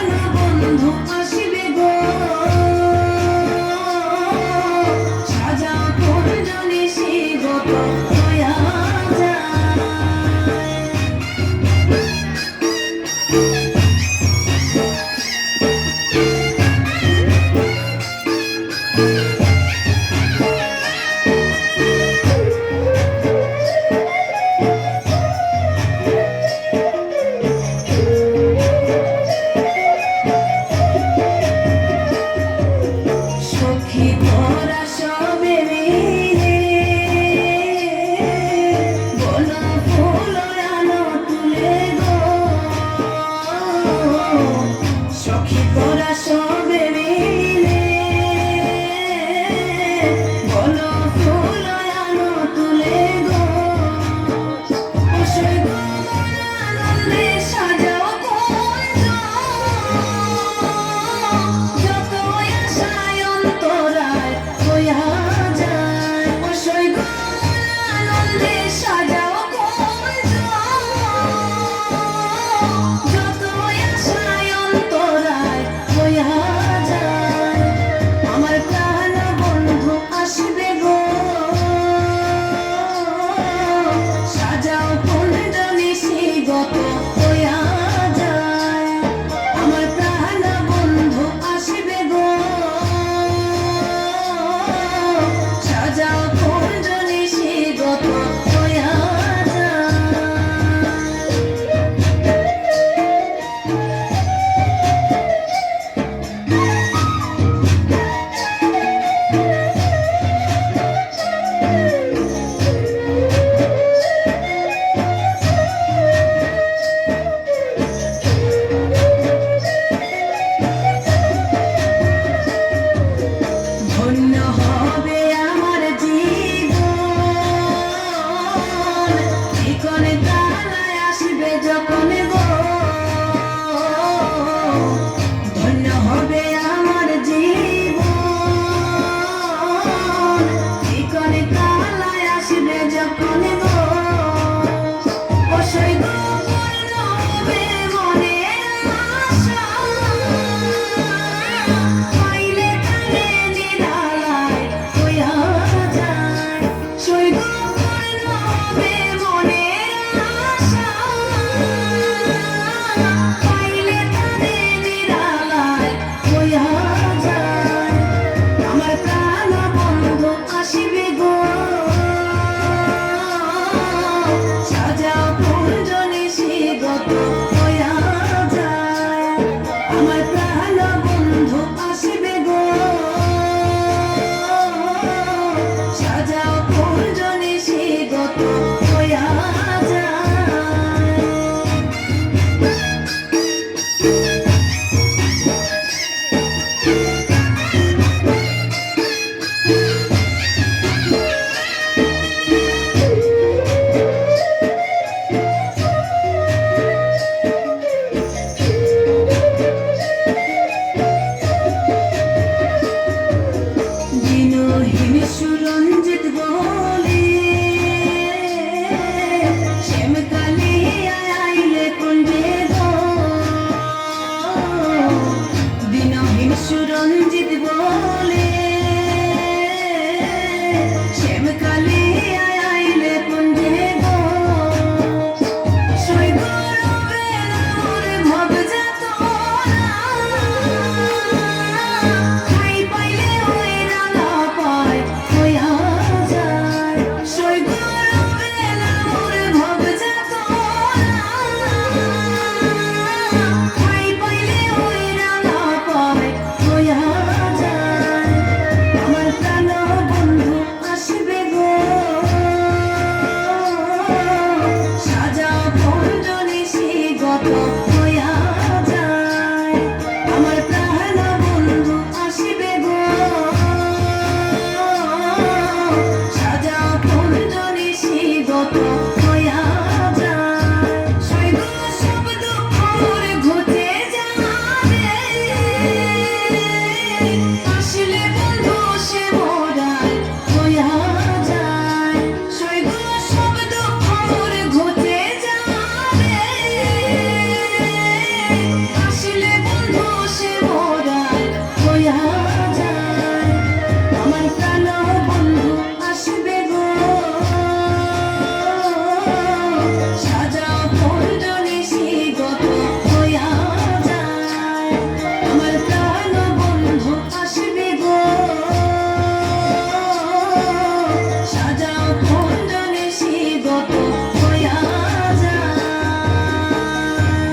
প্রাণ বন্ধু আসিবে গো, সাজাও কুঞ্জ নিশিগত হইয়া যায়। সখী তোরা সবে মিলে বলো ফুল আনো তুলে গো, সখী তোরা সবে মিলে বলো ফুল আনো তুলে গো, অসই গো আনন্দে সাজাও কুঞ্জ, যত আশায় অন্তরায় হইয়া যায়। অসই গো আনন্দে সাজাও কুঞ্জ, যত আশায় অন্তরায় হইয়া যায়। আমার প্রাণ বন্ধু আসবে গো, সাজাও কুঞ্জ নিশিগত হইয়া যায়। আমার প্রাণ বন্ধু আসবে গো, সাজাও কুঞ্জ নিশিগত হইয়া যায়। ধন্য হবে আমার জীবন, ঠিকনে তালায় আসবে যখন গো, ধন্য হবে আমার জীবন, ঠিকনে তালায় আসবে যখন গো, অসই গো পূর্ণ হবে মনের আশা, পাইলে তারে নিরালায় হইয়া যায়। সই গো পূর্ণ হবে মনের আশা, পাইলে তারে নিরালায় হইয়া যায়। আমার প্রাণ বন্ধু আসিবে গো, সাজাও কুঞ্জ নিশিগত হইয়া যায়। আমার প্রাণ বন্ধু আসিবে গো, সাজাও কুঞ্জ নিশিগত হইয়া যায়। দিনহীন সুরঞ্জিত বলে শ্যামকালী আইলে কুঞ্জে গো, দিনহীন সুরঞ্জিত বলে